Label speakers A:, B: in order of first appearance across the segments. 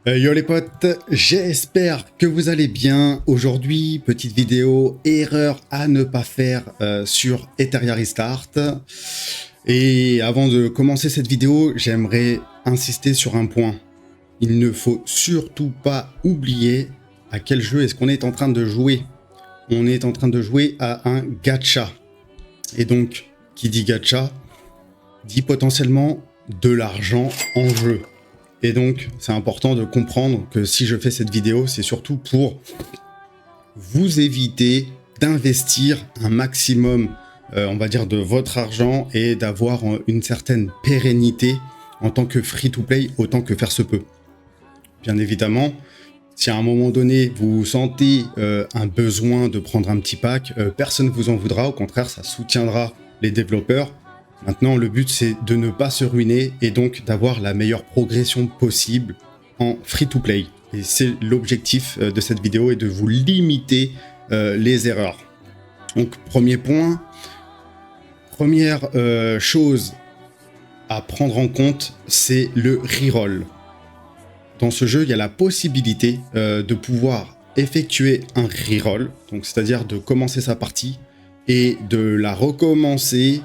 A: Yo les potes, j'espère que vous allez bien. Aujourd'hui, petite vidéo, erreur à ne pas faire sur Etheria Restart. Et avant de commencer cette vidéo, j'aimerais insister sur un point. Il ne faut surtout pas oublier à quel jeu est-ce qu'on est en train de jouer. On est en train de jouer à un gacha. Et donc, qui dit gacha, dit potentiellement de l'argent en jeu. Et donc, c'est important de comprendre que si je fais cette vidéo, c'est surtout pour vous éviter d'investir un maximum, on va dire, de votre argent et d'avoir une certaine pérennité en tant que free-to-play, autant que faire se peut. Bien évidemment, si à un moment donné, vous sentez un besoin de prendre un petit pack, personne ne vous en voudra. Au contraire, ça soutiendra les développeurs. Maintenant, le but, c'est de ne pas se ruiner et donc d'avoir la meilleure progression possible en free-to-play. Et c'est l'objectif de cette vidéo, et de vous limiter les erreurs. Donc, premier point, première chose à prendre en compte, c'est le reroll. Dans ce jeu, il y a la possibilité de pouvoir effectuer un reroll, donc c'est-à-dire de commencer sa partie et de la recommencer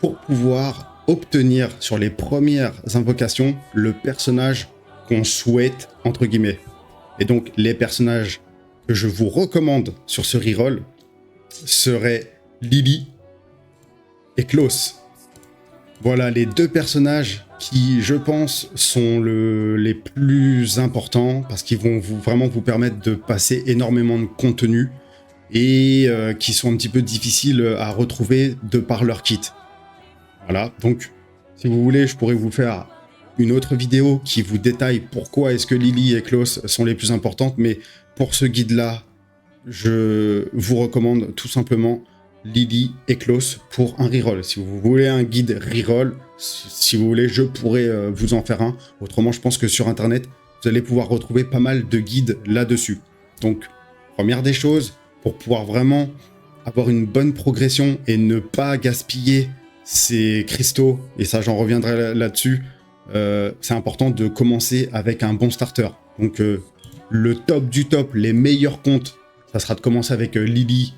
A: pour pouvoir obtenir sur les premières invocations le personnage qu'on souhaite, entre guillemets. Et donc, les personnages que je vous recommande sur ce reroll seraient Lily et Klaus. Voilà les deux personnages qui, je pense, sont les plus importants parce qu'ils vont vraiment vous permettre de passer énormément de contenu et qui sont un petit peu difficiles à retrouver de par leur kit. Voilà, donc si vous voulez, je pourrais vous faire une autre vidéo qui vous détaille pourquoi est-ce que Lily et Klaus sont les plus importantes, mais pour ce guide-là, je vous recommande tout simplement Lily et Klaus pour un reroll. Si vous voulez un guide reroll, si vous voulez, je pourrais vous en faire un. Autrement, je pense que sur Internet, vous allez pouvoir retrouver pas mal de guides là-dessus. Donc, première des choses, pour pouvoir vraiment avoir une bonne progression et ne pas gaspiller ces cristaux, et ça j'en reviendrai là-dessus, c'est important de commencer avec un bon starter. Donc le top du top, les meilleurs comptes, ça sera de commencer avec Lily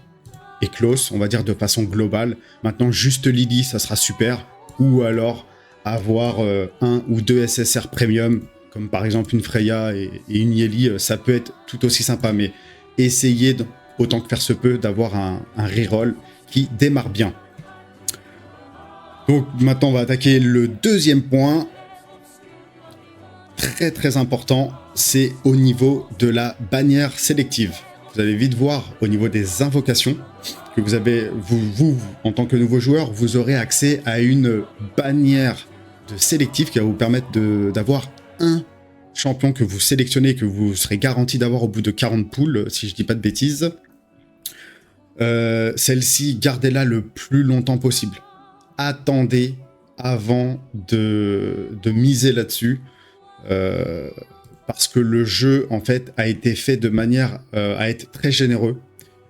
A: et Klaus, on va dire de façon globale. Maintenant, juste Lily, ça sera super. Ou alors avoir un ou deux SSR premium, comme par exemple une Freya et une Yeli, ça peut être tout aussi sympa. Mais essayez, autant que faire se peut, d'avoir un reroll qui démarre bien. Donc maintenant, on va attaquer le deuxième point. Très très important, c'est au niveau de la bannière sélective. Vous allez vite voir au niveau des invocations que vous avez, vous en tant que nouveau joueur, vous aurez accès à une bannière de sélectif qui va vous permettre d'avoir un champion que vous sélectionnez, que vous serez garanti d'avoir au bout de 40 poules, si je dis pas de bêtises. Celle-ci, gardez-la le plus longtemps possible. Attendez avant de miser là-dessus. Parce que le jeu en fait a été fait de manière à être très généreux,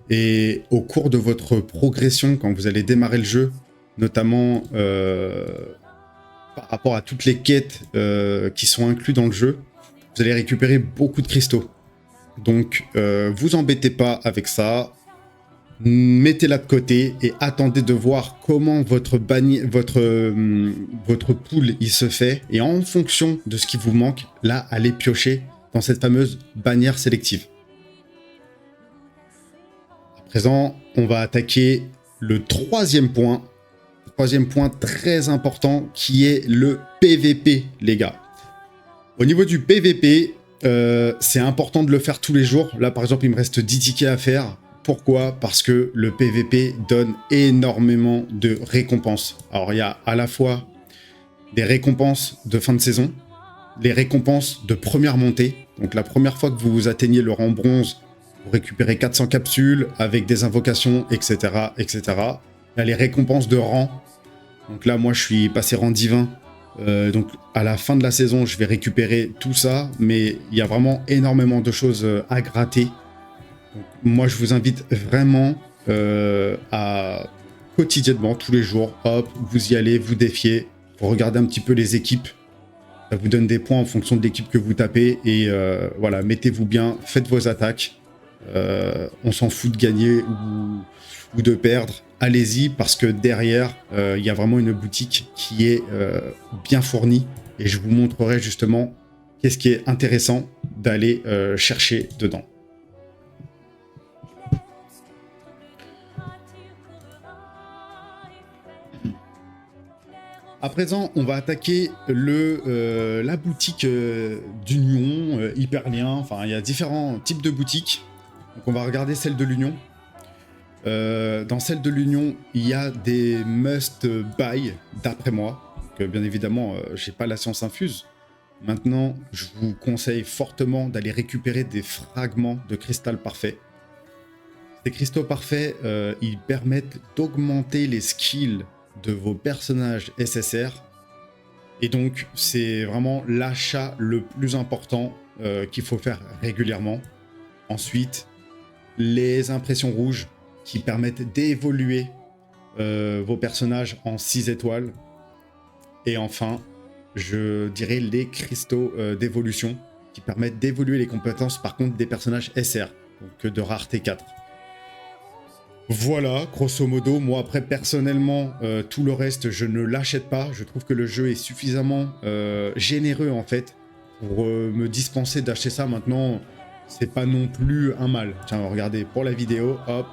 A: et au cours de votre progression, quand vous allez démarrer le jeu, notamment par rapport à toutes les quêtes qui sont incluses dans le jeu, vous allez récupérer beaucoup de cristaux. Donc vous embêtez pas avec ça, mettez-la de côté et attendez de voir comment votre pool il se fait, et en fonction de ce qui vous manque, là, allez piocher dans cette fameuse bannière sélective. À présent, on va attaquer le troisième point très important, qui est le PVP, les gars. Au niveau du PVP, c'est important de le faire tous les jours. Là, par exemple, il me reste 10 tickets à faire. Pourquoi ? Parce que le PVP donne énormément de récompenses. Alors, il y a à la fois des récompenses de fin de saison, les récompenses de première montée. Donc, la première fois que vous atteignez le rang bronze, vous récupérez 400 capsules avec des invocations, etc., etc. Il y a les récompenses de rang. Donc là, moi, je suis passé rang divin. Donc, à la fin de la saison, je vais récupérer tout ça. Mais il y a vraiment énormément de choses à gratter. Donc, moi, je vous invite vraiment à quotidiennement, tous les jours, hop, vous y allez, vous défiez, vous regardez un petit peu les équipes. Ça vous donne des points en fonction de l'équipe que vous tapez. Et voilà, mettez-vous bien, faites vos attaques. On s'en fout de gagner ou de perdre. Allez-y, parce que derrière, il y a vraiment une boutique qui est bien fournie. Et je vous montrerai justement qu'est-ce qui est intéressant d'aller chercher dedans. À présent, on va attaquer la boutique d'Union, Hyperlien. Enfin, il y a différents types de boutiques. Donc, on va regarder celle de l'Union. Dans celle de l'Union, il y a des must-buy, d'après moi. Donc, bien évidemment, j'ai pas la science infuse. Maintenant, je vous conseille fortement d'aller récupérer des fragments de cristal parfait. Ces cristaux parfaits, ils permettent d'augmenter les skills de vos personnages SSR. Et donc, c'est vraiment l'achat le plus important qu'il faut faire régulièrement. Ensuite, les impressions rouges qui permettent d'évoluer vos personnages en 6 étoiles. Et enfin, je dirais les cristaux d'évolution qui permettent d'évoluer les compétences par contre des personnages SR, donc de rareté 4. Voilà, grosso modo, moi après personnellement, tout le reste je ne l'achète pas. Je trouve que le jeu est suffisamment généreux en fait pour me dispenser d'acheter ça. Maintenant, c'est pas non plus un mal. Tiens, regardez, pour la vidéo, hop,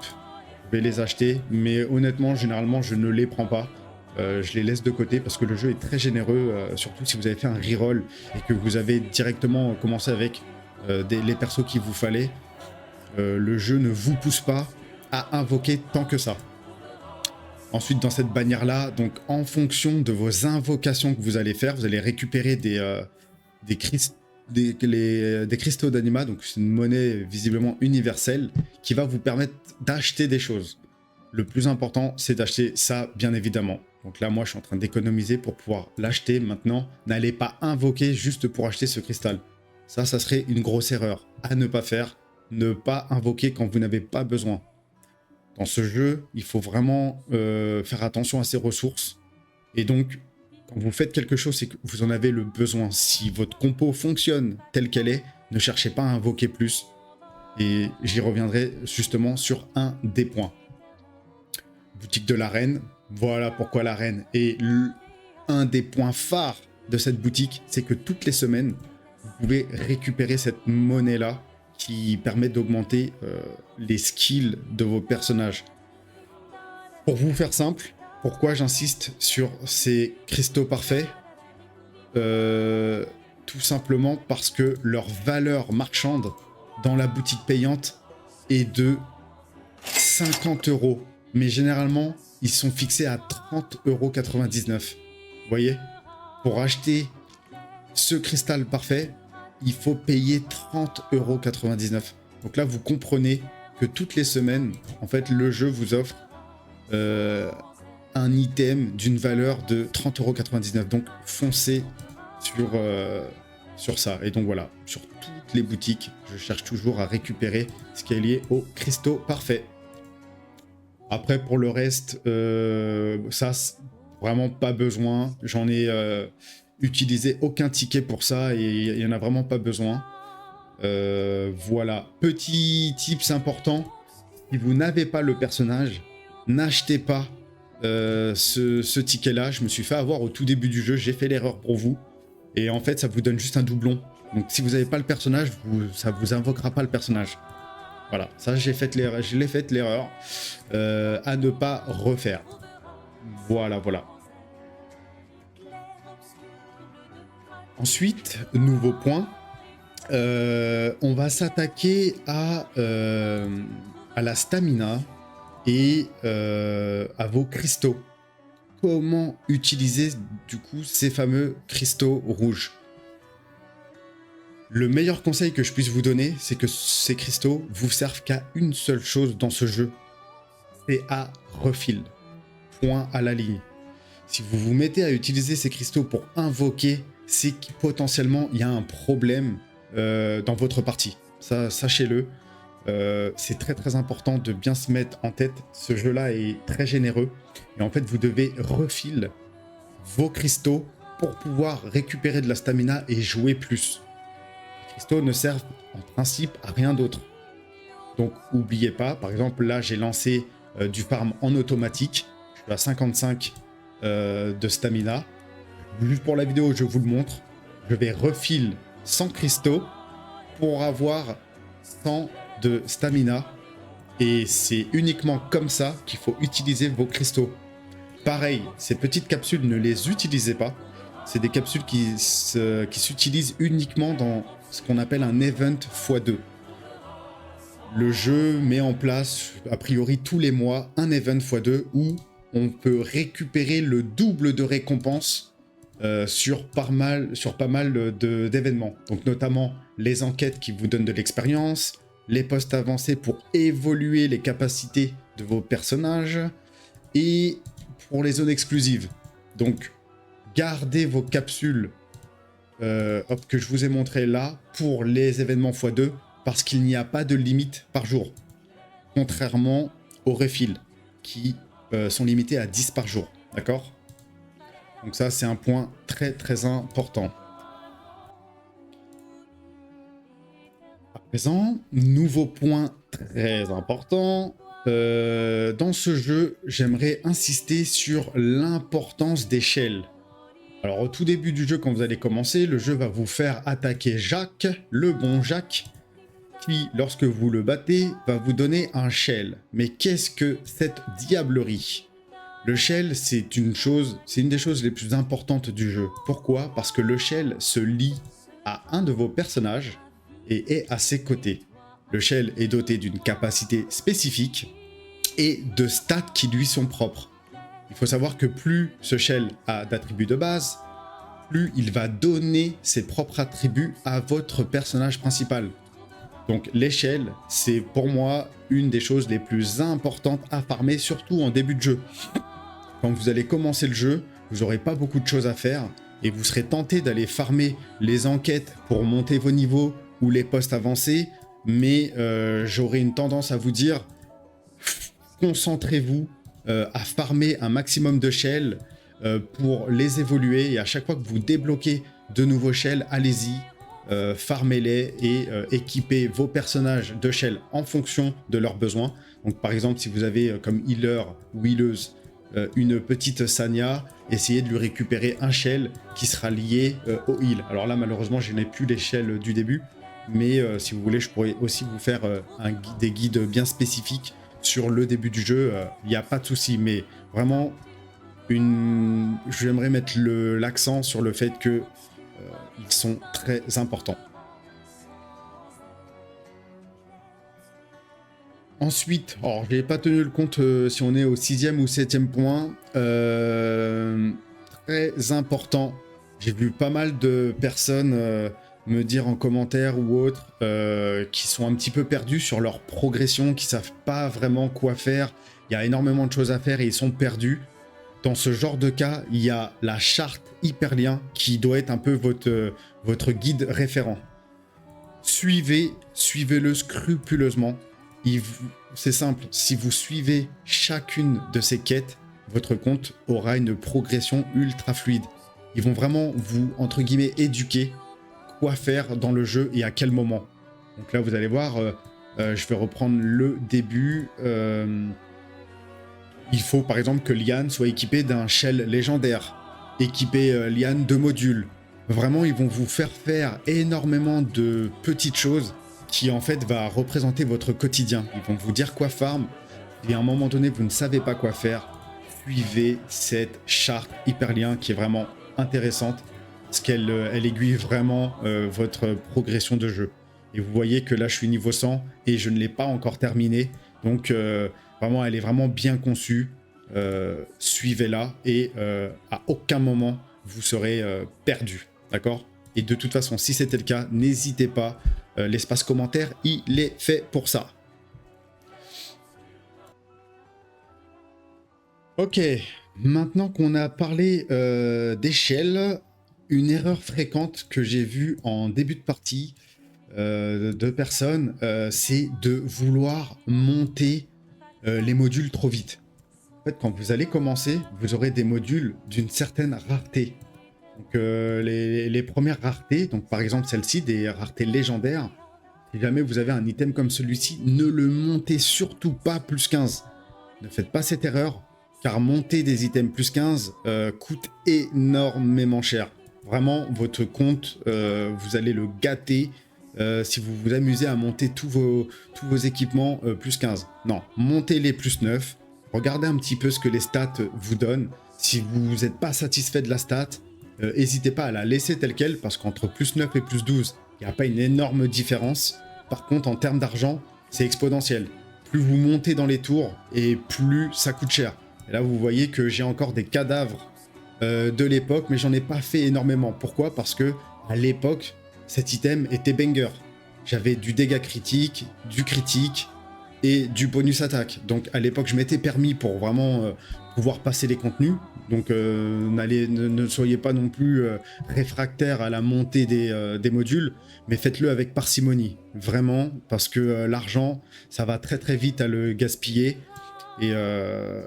A: je vais les acheter. Mais honnêtement, généralement, je ne les prends pas. Je les laisse de côté parce que le jeu est très généreux, surtout si vous avez fait un reroll et que vous avez directement commencé avec les persos qu'il vous fallait. Le jeu ne vous pousse pas à invoquer tant que ça. Ensuite, dans cette bannière-là, donc en fonction de vos invocations que vous allez faire, vous allez récupérer des cristaux d'anima, donc c'est une monnaie visiblement universelle qui va vous permettre d'acheter des choses. Le plus important, c'est d'acheter ça, bien évidemment. Donc là, moi, je suis en train d'économiser pour pouvoir l'acheter maintenant. N'allez pas invoquer juste pour acheter ce cristal. Ça serait une grosse erreur à ne pas faire. Ne pas invoquer quand vous n'avez pas besoin. Dans ce jeu, il faut vraiment faire attention à ses ressources. Et donc, quand vous faites quelque chose, c'est que vous en avez le besoin. Si votre compo fonctionne telle qu'elle est, ne cherchez pas à invoquer plus. Et j'y reviendrai justement sur un des points. Boutique de l'arène. Voilà pourquoi l'arène est un des points phares de cette boutique. C'est que toutes les semaines, vous pouvez récupérer cette monnaie-là qui permet d'augmenter les skills de vos personnages. Pour vous faire simple, pourquoi j'insiste sur ces cristaux parfaits ? Tout simplement parce que leur valeur marchande dans la boutique payante est de 50 €. Mais généralement, ils sont fixés à 30,99 €. Vous voyez ? Pour acheter ce cristal parfait, il faut payer 30,99 €. Donc là, vous comprenez que toutes les semaines, en fait, le jeu vous offre un item d'une valeur de 30,99 €. Donc, foncez sur ça. Et donc voilà, sur toutes les boutiques, je cherche toujours à récupérer ce qui est lié aux cristaux parfaits. Après, pour le reste, ça, vraiment pas besoin. J'en ai utilisé aucun ticket pour ça et il n'y en a vraiment pas besoin. Voilà. Petit tips important, si vous n'avez pas le personnage, n'achetez pas ce ticket-là. Je me suis fait avoir au tout début du jeu, j'ai fait l'erreur pour vous. Et en fait, ça vous donne juste un doublon. Donc si vous n'avez pas le personnage, ça vous invoquera pas le personnage. Voilà, ça je l'ai fait l'erreur à ne pas refaire. Voilà. Ensuite, nouveau point, on va s'attaquer à la stamina et à vos cristaux. Comment utiliser du coup ces fameux cristaux rouges ? Le meilleur conseil que je puisse vous donner, c'est que ces cristaux vous servent qu'à une seule chose dans ce jeu, c'est à refill. Point à la ligne. Si vous vous mettez à utiliser ces cristaux pour invoquer, c'est que potentiellement il y a un problème dans votre partie. Ça, sachez-le. C'est très très important de bien se mettre en tête. Ce jeu-là est très généreux. Et en fait, vous devez refill vos cristaux pour pouvoir récupérer de la stamina et jouer plus. Les cristaux ne servent en principe à rien d'autre. Donc n'oubliez pas, par exemple là j'ai lancé du farm en automatique, je suis à 55 de stamina. Juste pour la vidéo je vous le montre, je vais refill 100 cristaux pour avoir 100 de stamina. Et c'est uniquement comme ça qu'il faut utiliser vos cristaux. Pareil, ces petites capsules, ne les utilisez pas. C'est des capsules qui s'utilisent uniquement dans ce qu'on appelle un event x2. Le jeu met en place, a priori tous les mois, un event x2 où on peut récupérer le double de récompenses sur pas mal d'événements. Donc notamment les enquêtes qui vous donnent de l'expérience, les postes avancés pour évoluer les capacités de vos personnages, et pour les zones exclusives. Donc, gardez vos capsules que je vous ai montré là pour les événements x2, parce qu'il n'y a pas de limite par jour. Contrairement aux refills, qui sont limités à 10 par jour. D'accord? Donc ça, c'est un point très très important. À présent, nouveau point très important. Dans ce jeu, j'aimerais insister sur l'importance des shells. Alors au tout début du jeu, quand vous allez commencer, le jeu va vous faire attaquer Jacques, le bon Jacques, qui, lorsque vous le battez, va vous donner un shell. Mais qu'est-ce que cette diablerie? Le shell, c'est une des choses les plus importantes du jeu. Pourquoi? Parce que le shell se lie à un de vos personnages et est à ses côtés. Le shell est doté d'une capacité spécifique et de stats qui lui sont propres. Il faut savoir que plus ce shell a d'attributs de base, plus il va donner ses propres attributs à votre personnage principal. Donc l'échelle, c'est pour moi une des choses les plus importantes à farmer, surtout en début de jeu. Quand vous allez commencer le jeu, vous n'aurez pas beaucoup de choses à faire et vous serez tenté d'aller farmer les enquêtes pour monter vos niveaux ou les postes avancés, mais j'aurai une tendance à vous dire, concentrez-vous à farmer un maximum de shells pour les évoluer, et à chaque fois que vous débloquez de nouveaux shells, allez-y, farmez-les et équipez vos personnages de shells en fonction de leurs besoins. Donc par exemple, si vous avez comme healer ou healeuse une petite Sania, essayez de lui récupérer un shell qui sera lié au heal. Alors là, malheureusement, je n'ai plus les shells du début, mais si vous voulez, je pourrais aussi vous faire des guides bien spécifiques sur le début du jeu. Il n'y a pas de souci, mais vraiment, j'aimerais mettre l'accent sur le fait que ils sont très importants. Ensuite, alors je n'ai pas tenu le compte si on est au 6e ou 7e point. Très important. J'ai vu pas mal de personnes me dire en commentaire ou autre qui sont un petit peu perdus sur leur progression, qui savent pas vraiment quoi faire. Il y a énormément de choses à faire et ils sont perdus. Dans ce genre de cas, il y a la charte Hyperlien qui doit être un peu votre guide référent. Suivez-le scrupuleusement. C'est simple, si vous suivez chacune de ces quêtes, votre compte aura une progression ultra fluide. Ils vont vraiment vous, entre guillemets, éduquer quoi faire dans le jeu et à quel moment. Donc là, vous allez voir, je vais reprendre le début. Il faut par exemple que Liane soit équipée d'un shell légendaire, équiper Liane de modules. Vraiment, ils vont vous faire énormément de petites choses qui en fait va représenter votre quotidien. Ils vont vous dire quoi farm, et à un moment donné, vous ne savez pas quoi faire. Suivez cette charte Hyperlien qui est vraiment intéressante, parce qu'elle aiguille vraiment votre progression de jeu. Et vous voyez que là, je suis niveau 100 et je ne l'ai pas encore terminé. Donc, vraiment, elle est vraiment bien conçue. Suivez-la et à aucun moment, vous serez perdu. D'accord? Et de toute façon, si c'était le cas, n'hésitez pas. L'espace commentaire, il est fait pour ça. Ok, maintenant qu'on a parlé d'échelle, une erreur fréquente que j'ai vue en début de partie de personnes, c'est de vouloir monter les modules trop vite. En fait, quand vous allez commencer, vous aurez des modules d'une certaine rareté. Donc les premières raretés, donc par exemple celle-ci, des raretés légendaires, si jamais vous avez un item comme celui-ci, ne le montez surtout pas plus 15. Ne faites pas cette erreur, car monter des items plus 15 coûte énormément cher. Vraiment, votre compte, vous allez le gâter si vous vous amusez à monter tous vos équipements plus 15. Non, montez les plus 9. Regardez un petit peu ce que les stats vous donnent. Si vous n'êtes pas satisfait de la stat, n'hésitez pas à la laisser telle quelle, parce qu'entre plus 9 et plus 12, il n'y a pas une énorme différence. Par contre, en termes d'argent, c'est exponentiel. Plus vous montez dans les tours, et plus ça coûte cher. Et là, vous voyez que j'ai encore des cadavres de l'époque, mais j'en ai pas fait énormément. Pourquoi? Parce que à l'époque, cet item était banger. J'avais du dégât critique, du critique et du bonus attaque. Donc à l'époque, je m'étais permis pour vraiment pouvoir passer les contenus. Donc ne soyez pas non plus réfractaire à la montée des modules, mais faites-le avec parcimonie, vraiment, parce que l'argent, ça va très très vite à le gaspiller. Et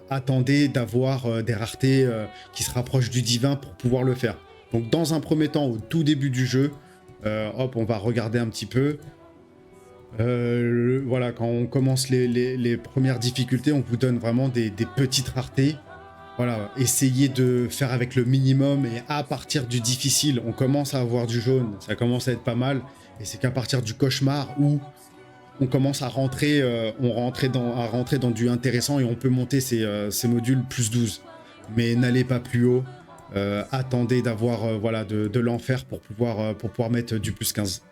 A: attendez d'avoir des raretés qui se rapprochent du divin pour pouvoir le faire. Donc dans un premier temps, au tout début du jeu, hop, on va regarder un petit peu. Voilà, quand on commence les premières difficultés, on vous donne vraiment des petites raretés. Voilà, essayez de faire avec le minimum, et à partir du difficile, on commence à avoir du jaune, ça commence à être pas mal, et c'est qu'à partir du cauchemar où on commence à rentrer, dans du intéressant, et on peut monter ces modules plus 12. Mais n'allez pas plus haut, attendez d'avoir voilà, de l'enfer pour pouvoir mettre du plus 15.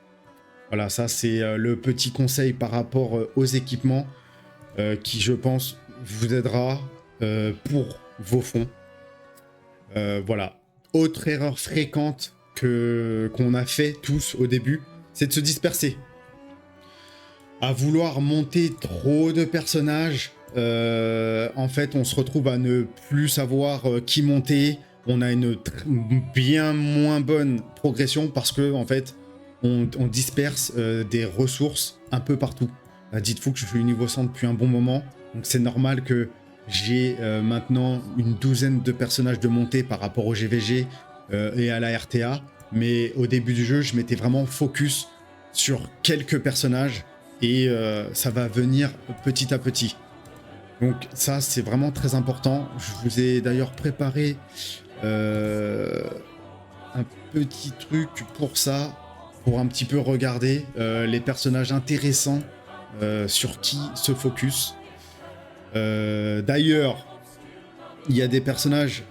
A: Voilà, ça c'est le petit conseil par rapport aux équipements qui, je pense, vous aidera pour vos fonds. Voilà. Autre erreur fréquente qu'on a fait tous au début, c'est de se disperser. À vouloir monter trop de personnages, en fait, on se retrouve à ne plus savoir qui monter. On a une bien moins bonne progression parce que, en fait, on disperse des ressources un peu partout. Dites-vous que je suis niveau 100 depuis un bon moment, donc c'est normal que j'ai maintenant une douzaine de personnages de montée par rapport au GVG et à la RTA, mais au début du jeu, je m'étais vraiment focus sur quelques personnages, et ça va venir petit à petit. Donc ça, c'est vraiment très important. Je vous ai d'ailleurs préparé un petit truc pour ça, pour un petit peu regarder les personnages intéressants sur qui se focus. D'ailleurs, il y a des personnages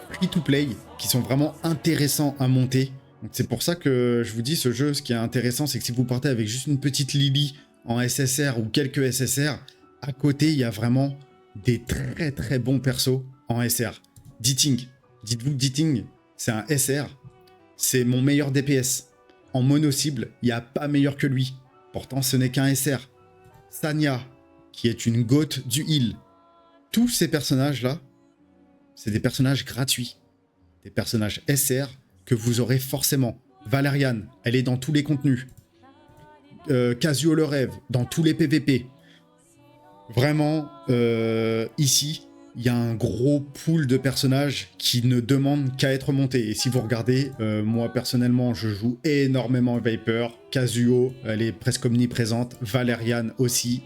A: free-to-play qui sont vraiment intéressants à monter. Donc c'est pour ça que je vous dis, ce jeu, ce qui est intéressant, c'est que si vous partez avec juste une petite Lily en SSR ou quelques SSR, à côté, il y a vraiment des très très bons persos en SR. Ditting, dites-vous que Ditting, c'est un SR, c'est mon meilleur DPS. En mono-cible, il n'y a pas meilleur que lui. Pourtant, ce n'est qu'un SR. Sanya, qui est une goth du heal. Tous ces personnages-là, c'est des personnages gratuits. Des personnages SR que vous aurez forcément. Valerian, elle est dans tous les contenus. Casio le rêve, dans tous les PVP. Vraiment, ici, il y a un gros pool de personnages qui ne demandent qu'à être montés. Et si vous regardez, moi personnellement, je joue énormément Viper. Kazuo, elle est presque omniprésente. Valerian aussi.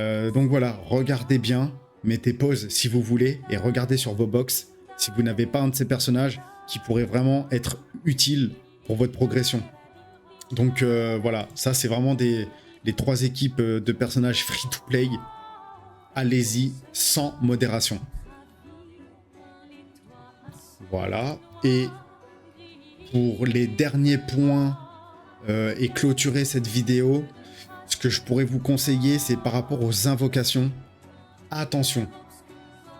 A: Donc voilà, regardez bien. Mettez pause si vous voulez et regardez sur vos box si vous n'avez pas un de ces personnages qui pourrait vraiment être utile pour votre progression. Donc voilà, ça c'est vraiment les 3 équipes de personnages free-to-play. Allez-y sans modération. Voilà. Et pour les derniers points et clôturer cette vidéo, ce que je pourrais vous conseiller, c'est par rapport aux invocations. Attention.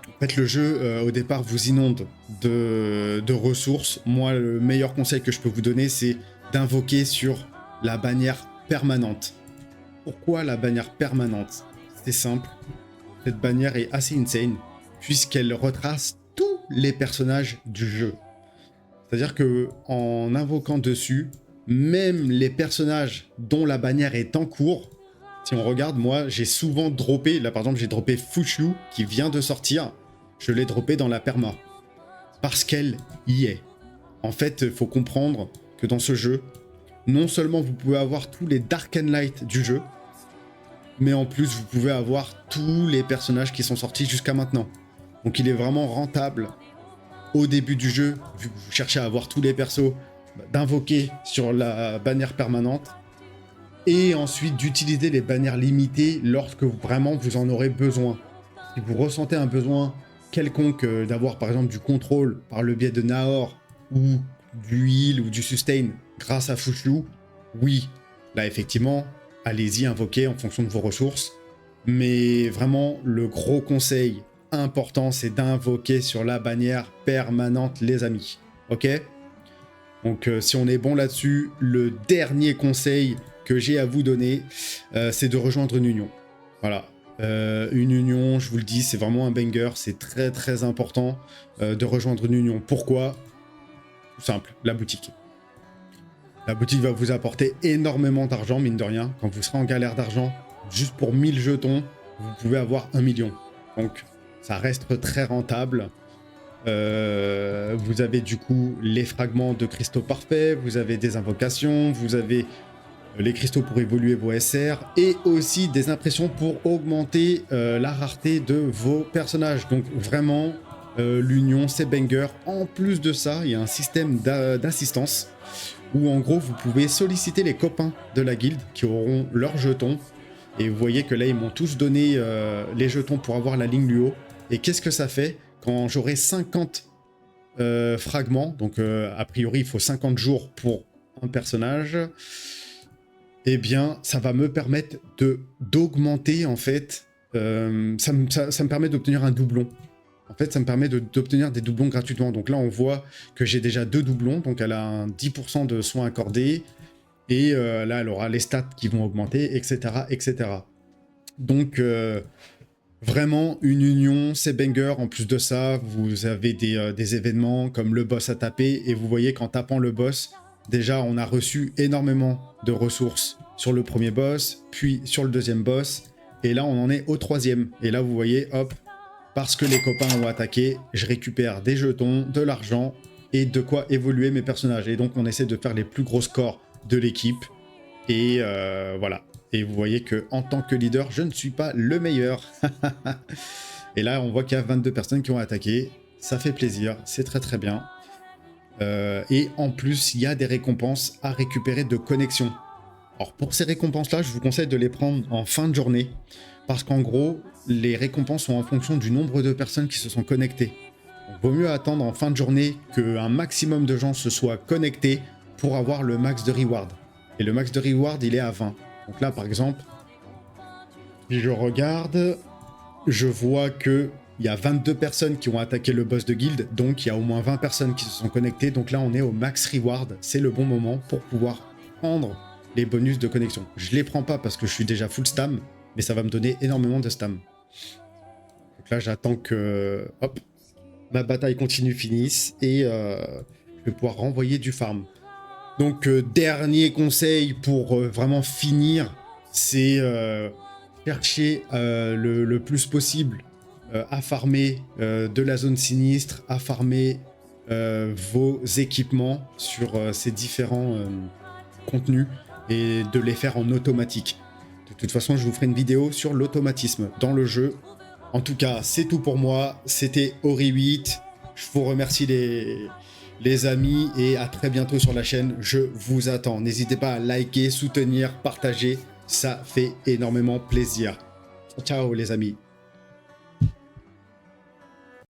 A: En fait, le jeu, au départ, vous inonde de ressources. Moi, le meilleur conseil que je peux vous donner, c'est d'invoquer sur la bannière permanente. Pourquoi la bannière permanente? C'est simple. Cette bannière est assez insane, puisqu'elle retrace tous les personnages du jeu. C'est-à-dire que en invoquant dessus, même les personnages dont la bannière est en cours, si on regarde, moi, j'ai souvent droppé, là par exemple, j'ai droppé Fushu, qui vient de sortir, je l'ai droppé dans la perma, parce qu'elle y est. En fait, il faut comprendre que dans ce jeu, non seulement vous pouvez avoir tous les Dark and Light du jeu, mais en plus vous pouvez avoir tous les personnages qui sont sortis jusqu'à maintenant. Donc il est vraiment rentable au début du jeu, vu que vous cherchez à avoir tous les persos, d'invoquer sur la bannière permanente, et ensuite d'utiliser les bannières limitées lorsque vraiment vous en aurez besoin. Si vous ressentez un besoin quelconque d'avoir par exemple du contrôle par le biais de Nahor, ou du heal ou du sustain grâce à Fushlu, oui, là effectivement, allez-y invoquer en fonction de vos ressources. Mais vraiment, le gros conseil important, c'est d'invoquer sur la bannière permanente, les amis. Ok? Donc si on est bon là-dessus, le dernier conseil que j'ai à vous donner, c'est de rejoindre une union. Voilà. Une union, je vous le dis, c'est vraiment un banger, c'est très très important de rejoindre une union. Pourquoi? Tout simple, la boutique. La boutique va vous apporter énormément d'argent, mine de rien. Quand vous serez en galère d'argent, juste pour 1000 jetons, vous pouvez avoir 1 million. Donc, ça reste très rentable. Vous avez du coup les fragments de cristaux parfaits, vous avez des invocations, vous avez les cristaux pour évoluer vos SR, et aussi des impressions pour augmenter la rareté de vos personnages. Donc, vraiment... l'union, c'est banger. En plus de ça, il y a un système d'assistance où en gros vous pouvez solliciter les copains de la guilde qui auront leurs jetons. Et vous voyez que là ils m'ont tous donné les jetons pour avoir la ligne Luo. Et qu'est-ce que ça fait quand j'aurai 50 fragments, donc a priori il faut 50 jours pour un personnage, eh bien ça va me permettre d'augmenter en fait, ça me permet d'obtenir un doublon. En fait, ça me permet d'obtenir des doublons gratuitement. Donc là, on voit que j'ai déjà 2 doublons. Donc elle a un 10% de soins accordés. Et là, elle aura les stats qui vont augmenter, etc. etc. Donc, vraiment, une union, c'est banger. En plus de ça, vous avez des événements comme le boss à taper. Et vous voyez qu'en tapant le boss, déjà, on a reçu énormément de ressources sur le premier boss, puis sur le deuxième boss. Et là, on en est au 3e. Et là, vous voyez, hop, parce que les copains ont attaqué, je récupère des jetons, de l'argent et de quoi évoluer mes personnages. Et donc on essaie de faire les plus gros scores de l'équipe. Et voilà. Et vous voyez que en tant que leader, je ne suis pas le meilleur. Et là, on voit qu'il y a 22 personnes qui ont attaqué. Ça fait plaisir, c'est très très bien. Et en plus, il y a des récompenses à récupérer de connexion. Alors pour ces récompenses-là, je vous conseille de les prendre en fin de journée. Parce qu'en gros, les récompenses sont en fonction du nombre de personnes qui se sont connectées. Donc, vaut mieux attendre en fin de journée qu'un maximum de gens se soient connectés pour avoir le max de reward. Et le max de reward, il est à 20. Donc là, par exemple, si je regarde, je vois qu'il y a 22 personnes qui ont attaqué le boss de guild. Donc il y a au moins 20 personnes qui se sont connectées. Donc là, on est au max reward. C'est le bon moment pour pouvoir prendre les bonus de connexion. Je ne les prends pas parce que je suis déjà full stam. Mais ça va me donner énormément de stam. Donc là, j'attends que hop, ma bataille continue finisse et je vais pouvoir renvoyer du farm. Donc, dernier conseil pour vraiment finir, c'est chercher le plus possible à farmer de la zone sinistre, à farmer vos équipements sur ces différents contenus et de les faire en automatique. De toute façon, je vous ferai une vidéo sur l'automatisme dans le jeu. En tout cas, c'est tout pour moi. C'était Ori8. Je vous remercie les amis et à très bientôt sur la chaîne. Je vous attends. N'hésitez pas à liker, soutenir, partager. Ça fait énormément plaisir. Ciao les amis.